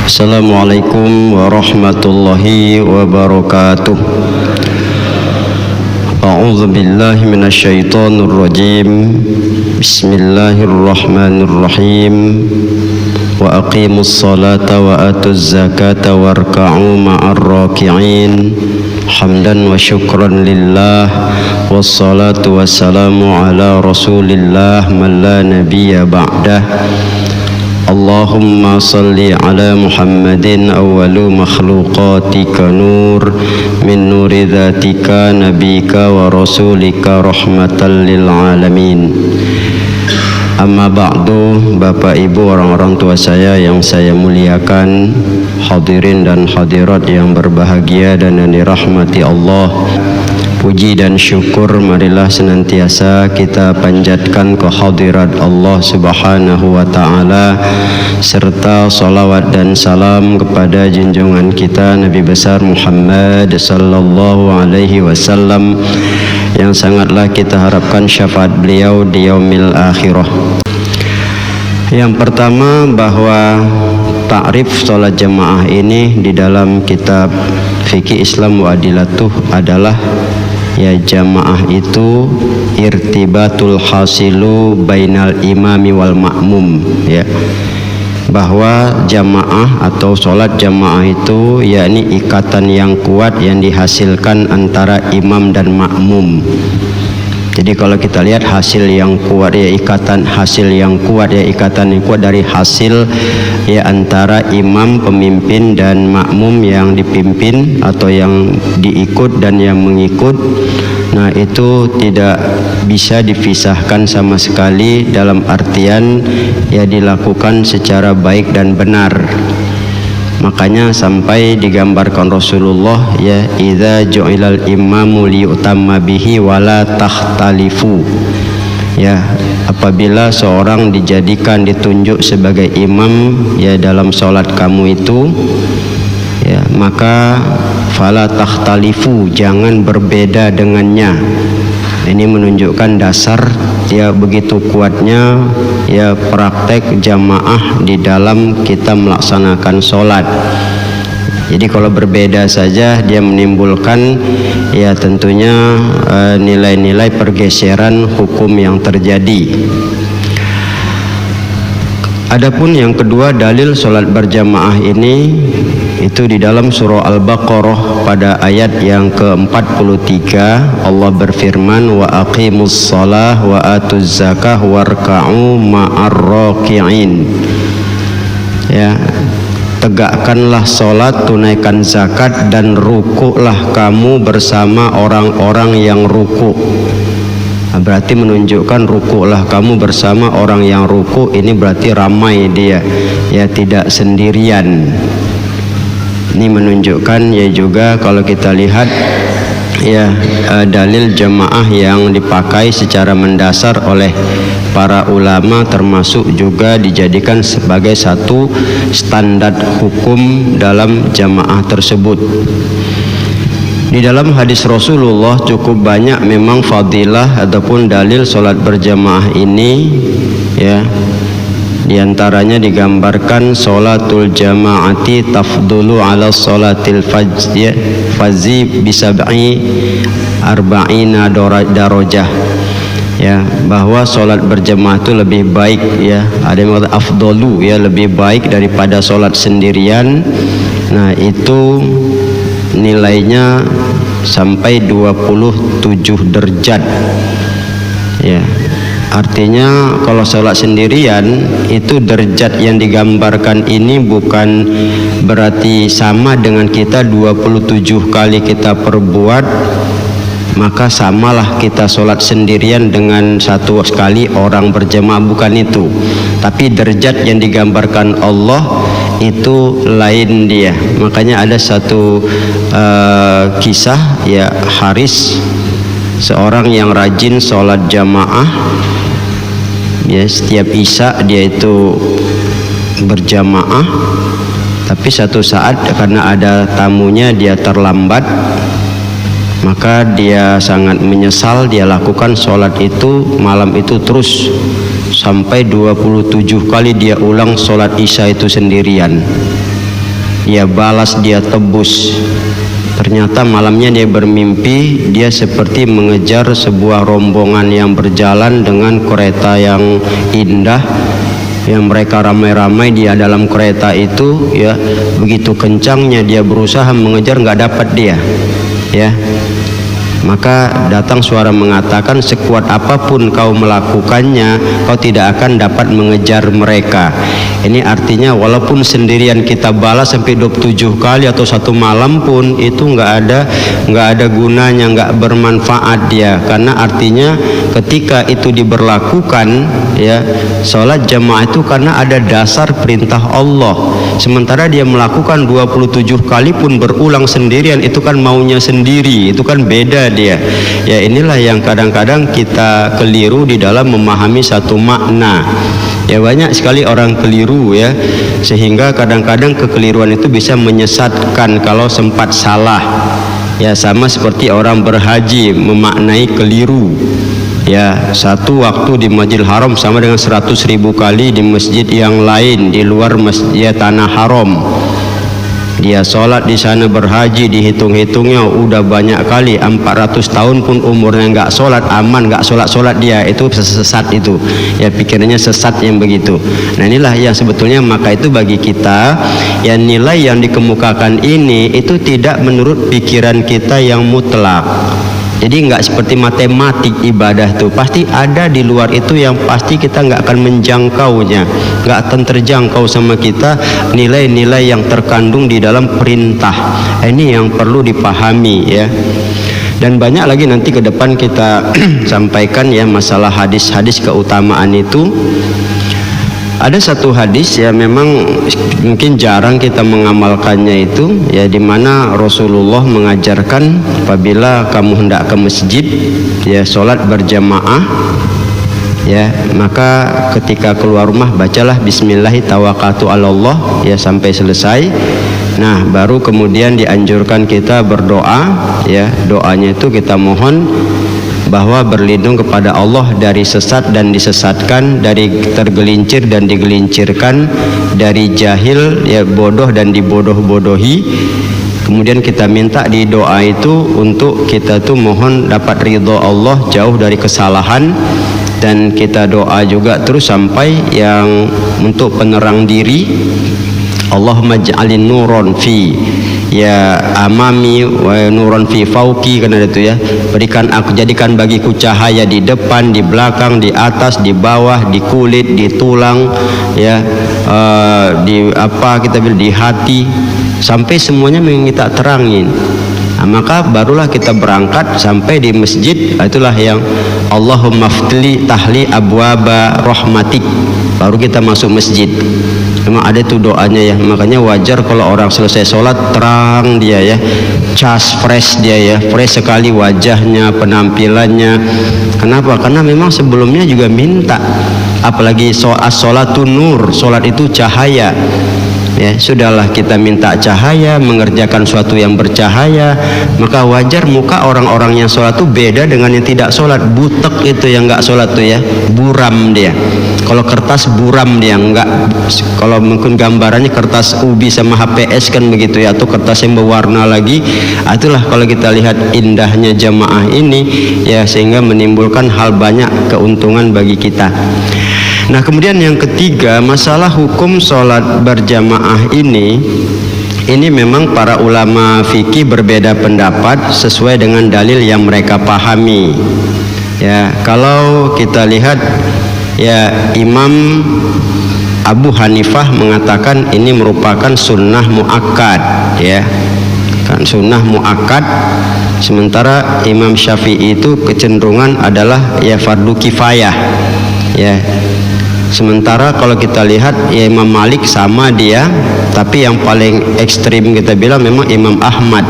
Assalamualaikum warahmatullahi wabarakatuh. A'udzu billahi minasyaitonir rajim. Bismillahirrahmanirrahim. Wa aqimus salata wa atuz zakata warka'u ma'ar raki'in. Hamdan wa syukran lillah. Wassalatu wassalamu ala rasulillah man la nabiyya ba'dah. Allahumma salli ala Muhammadin awwalu makhluqatika nur min nuri dhatika nabika wa rasulika rahmatan lil alamin. Amma ba'du, Bapak Ibu, orang-orang tua saya yang saya muliakan, hadirin dan hadirat yang berbahagia dan yang dirahmati Allah, puji dan syukur marilah senantiasa kita panjatkan ke hadirat Allah Subhanahu wa ta'ala, serta salawat dan salam kepada junjungan kita Nabi besar Muhammad sallallahu alaihi wasallam, yang sangatlah kita harapkan syafaat beliau di yaumil akhirah. Yang pertama, bahwa ta'rif sholat jamaah ini di dalam kitab Fikih Islam wa Adilatuh adalah, ya, jamaah itu irtibatul hasilu bainal imami wal ma'mum, ya, bahwa jamaah atau sholat jamaah itu yakni ikatan yang kuat yang dihasilkan antara imam dan makmum. Jadi kalau kita lihat hasil yang kuat, ya, ikatan hasil yang kuat, ya, ikatan yang kuat dari hasil, ya, antara imam pemimpin dan makmum yang dipimpin atau yang diikut dan yang mengikut. Nah, itu tidak bisa dipisahkan sama sekali, dalam artian, ya, dilakukan secara baik dan benar. Makanya sampai digambarkan Rasulullah, ya, idza ju'ilal imamu liyutamma bihi wala takhtalifu. Ya, apabila seorang dijadikan, ditunjuk sebagai imam, ya, dalam sholat kamu itu, ya, maka fala takhtalifu, jangan berbeda dengannya. Ini menunjukkan dasar, ya, begitu kuatnya, ya, praktek jamaah di dalam kita melaksanakan sholat. Jadi kalau berbeda saja dia menimbulkan, ya, tentunya nilai-nilai pergeseran hukum yang terjadi. Adapun yang kedua, dalil sholat berjamaah ini itu di dalam surah Al-Baqarah pada ayat yang ke-43, Allah berfirman, wa aqimus shalah wa atuz zakah warka'u ma'ar raki'in. Ya, tegakkanlah sholat, tunaikan zakat, dan rukuklah kamu bersama orang-orang yang rukuk. Nah, berarti menunjukkan rukuklah kamu bersama orang yang rukuk, ini berarti ramai dia, ya, tidak sendirian. Ini menunjukkan, ya, juga kalau kita lihat, ya, dalil jamaah yang dipakai secara mendasar oleh para ulama, termasuk juga dijadikan sebagai satu standar hukum dalam jamaah tersebut. Di dalam hadis Rasulullah cukup banyak memang fadilah ataupun dalil sholat berjamaah ini, ya. Di antaranya digambarkan sholatul jamaati tafdulu ala sholatil fazi bisab'i arba'ina darajah, ya, bahwa sholat berjamaah itu lebih baik, ya, ada yang mengatakan afdolu, ya, lebih baik daripada sholat sendirian. Nah, itu nilainya sampai 27 derajat, ya. Artinya kalau sholat sendirian itu derajat yang digambarkan ini bukan berarti sama dengan kita 27 kali kita perbuat, maka samalah kita sholat sendirian dengan satu sekali orang berjamaah, bukan itu. Tapi derajat yang digambarkan Allah itu lain dia. Makanya ada satu kisah, ya, Haris, seorang yang rajin sholat jamaah, ya, setiap isya dia itu berjamaah, tapi satu saat karena ada tamunya dia terlambat, maka dia sangat menyesal. Dia lakukan sholat itu malam itu terus sampai 27 kali dia ulang sholat isya itu sendirian. dia balas, dia tebus. Ternyata malamnya dia bermimpi dia seperti mengejar sebuah rombongan yang berjalan dengan kereta yang indah, yang mereka ramai-ramai dia dalam kereta itu, ya begitu kencangnya dia berusaha mengejar, nggak dapat dia, ya. Maka datang suara mengatakan, sekuat apapun kau melakukannya, kau tidak akan dapat mengejar mereka. Ini artinya walaupun sendirian kita balas sampai 27 kali atau satu malam pun itu nggak ada gunanya, nggak bermanfaat dia. Karena artinya ketika itu diberlakukan, ya sholat jamaah itu karena ada dasar perintah Allah. Sementara dia melakukan 27 kali pun berulang sendirian, itu kan maunya sendiri, itu kan beda dia. Ya inilah yang kadang-kadang kita keliru di dalam memahami satu makna. Ya banyak sekali orang keliru, ya, sehingga kadang-kadang kekeliruan itu bisa menyesatkan kalau sempat salah. Ya sama seperti orang berhaji memaknai keliru. Ya satu waktu di Masjidil Haram sama dengan 100.000 kali di masjid yang lain di luar masjid tanah haram. Dia sholat di sana berhaji, dihitung-hitungnya udah banyak kali, 400 tahun pun umurnya nggak sholat, aman nggak sholat dia. Itu sesat itu, ya pikirannya sesat yang begitu. Nah inilah yang sebetulnya, maka itu bagi kita ya nilai yang dikemukakan ini itu tidak menurut pikiran kita yang mutlak. Jadi nggak seperti matematik ibadah tuh, pasti ada di luar itu yang pasti kita nggak akan menjangkaunya, nggak akan terjangkau sama kita nilai-nilai yang terkandung di dalam perintah. Ini yang perlu dipahami, ya. Dan banyak lagi nanti ke depan kita sampaikan ya masalah hadis-hadis keutamaan itu. Ada satu hadis ya memang mungkin jarang kita mengamalkannya itu, ya dimana Rasulullah mengajarkan apabila kamu hendak ke masjid ya sholat berjamaah, ya maka ketika keluar rumah bacalah Bismillahi tawakkaltu 'alallah ya sampai selesai. Nah baru kemudian dianjurkan kita berdoa, ya doanya itu kita mohon bahwa berlindung kepada Allah dari sesat dan disesatkan, dari tergelincir dan digelincirkan, dari jahil ya bodoh dan dibodoh-bodohi. Kemudian kita minta di doa itu untuk kita tuh mohon dapat ridho Allah, jauh dari kesalahan. Dan kita doa juga terus sampai yang untuk penerang diri, Allahumma ja'alin nuron fi ya amami wa nuron fi fauqi, karena itu ya, berikan aku, jadikan bagiku cahaya di depan, di belakang, di atas, di bawah, di kulit, di tulang, ya di apa kita bilang di hati, sampai semuanya kita terangin. Nah, maka barulah kita berangkat sampai di masjid. Itulah yang Allahumma ftli tahli abwaba rahmatik, baru kita masuk masjid. Memang ada tuh doanya ya, makanya wajar kalau orang selesai sholat terang dia ya, cas fresh dia ya, fresh sekali wajahnya, penampilannya. Kenapa? Karena memang sebelumnya juga minta, apalagi sholatun nur, sholat itu cahaya. Ya sudahlah kita minta cahaya, mengerjakan suatu yang bercahaya, maka wajar muka orang-orang yang sholat itu beda dengan yang tidak sholat. Butek itu yang nggak sholat tuh ya, buram dia. Kalau kertas buram dia, nggak. Kalau mungkin gambarannya kertas ubi sama HPS kan begitu ya, atau kertas yang berwarna lagi. Itulah kalau kita lihat indahnya jamaah ini ya, sehingga menimbulkan hal banyak keuntungan bagi kita. Nah kemudian yang ketiga, masalah hukum sholat berjamaah ini memang para ulama fikih berbeda pendapat sesuai dengan dalil yang mereka pahami. Ya kalau kita lihat ya, Imam Abu Hanifah mengatakan ini merupakan sunnah muakkad, ya kan, sunnah muakkad. Sementara Imam Syafi'i itu kecenderungan adalah ya fardu kifayah, ya. Sementara kalau kita lihat ya Imam Malik sama dia, tapi yang paling ekstrim kita bilang memang Imam Ahmad.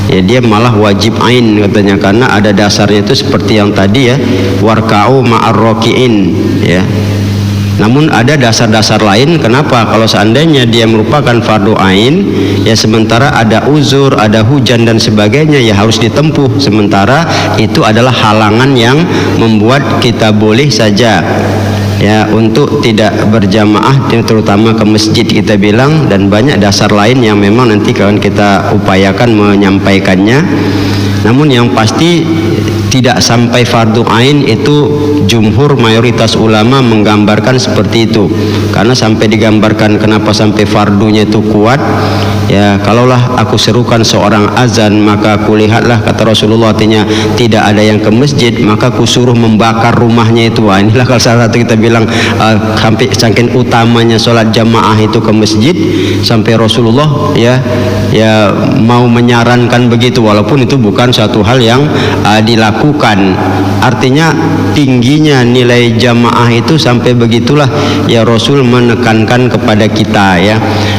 Ya dia malah wajib ain katanya, karena ada dasarnya itu seperti yang tadi ya, warka'u ma'ar raki'in ya. Namun ada dasar-dasar lain kenapa kalau seandainya dia merupakan fardu ain ya, sementara ada uzur, ada hujan dan sebagainya ya harus ditempuh. Sementara itu adalah halangan yang membuat kita boleh saja ya untuk tidak berjamaah, terutama ke masjid kita bilang, dan banyak dasar lain yang memang nanti kawan kita upayakan menyampaikannya. Namun yang pasti tidak sampai fardu ain itu jumhur mayoritas ulama menggambarkan seperti itu. Karena sampai digambarkan kenapa sampai fardunya itu kuat, ya kalaulah aku serukan seorang azan maka aku lihatlah, kata Rasulullah, artinya tidak ada yang ke masjid, maka aku suruh membakar rumahnya itu. Inilah kalau salah satu kita bilang sampai saking utamanya sholat jamaah itu ke masjid, sampai Rasulullah ya mau menyarankan begitu, walaupun itu bukan suatu hal yang dilakukan. Artinya tingginya nilai jamaah itu sampai begitulah ya Rasul menekankan kepada kita ya.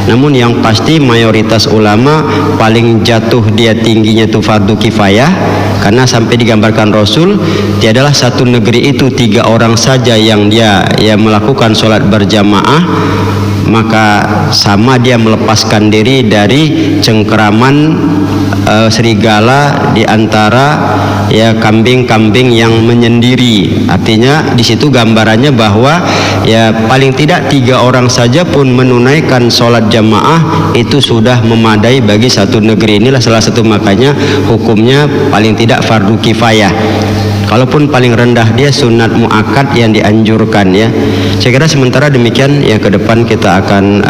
Namun yang pasti mayoritas ulama paling jatuh dia tingginya itu fardu kifayah, karena sampai digambarkan Rasul tiadalah satu negeri itu 3 orang saja yang dia melakukan sholat berjamaah, maka sama dia melepaskan diri dari cengkeraman serigala di antara ya kambing-kambing yang menyendiri. Artinya di situ gambarannya bahwa ya paling tidak 3 orang saja pun menunaikan sholat jamaah itu sudah memadai bagi satu negeri. Inilah salah satu makanya hukumnya paling tidak fardu kifayah. Kalaupun paling rendah dia sunat muakkad yang dianjurkan ya. Saya kira sementara demikian, ya ke depan kita akan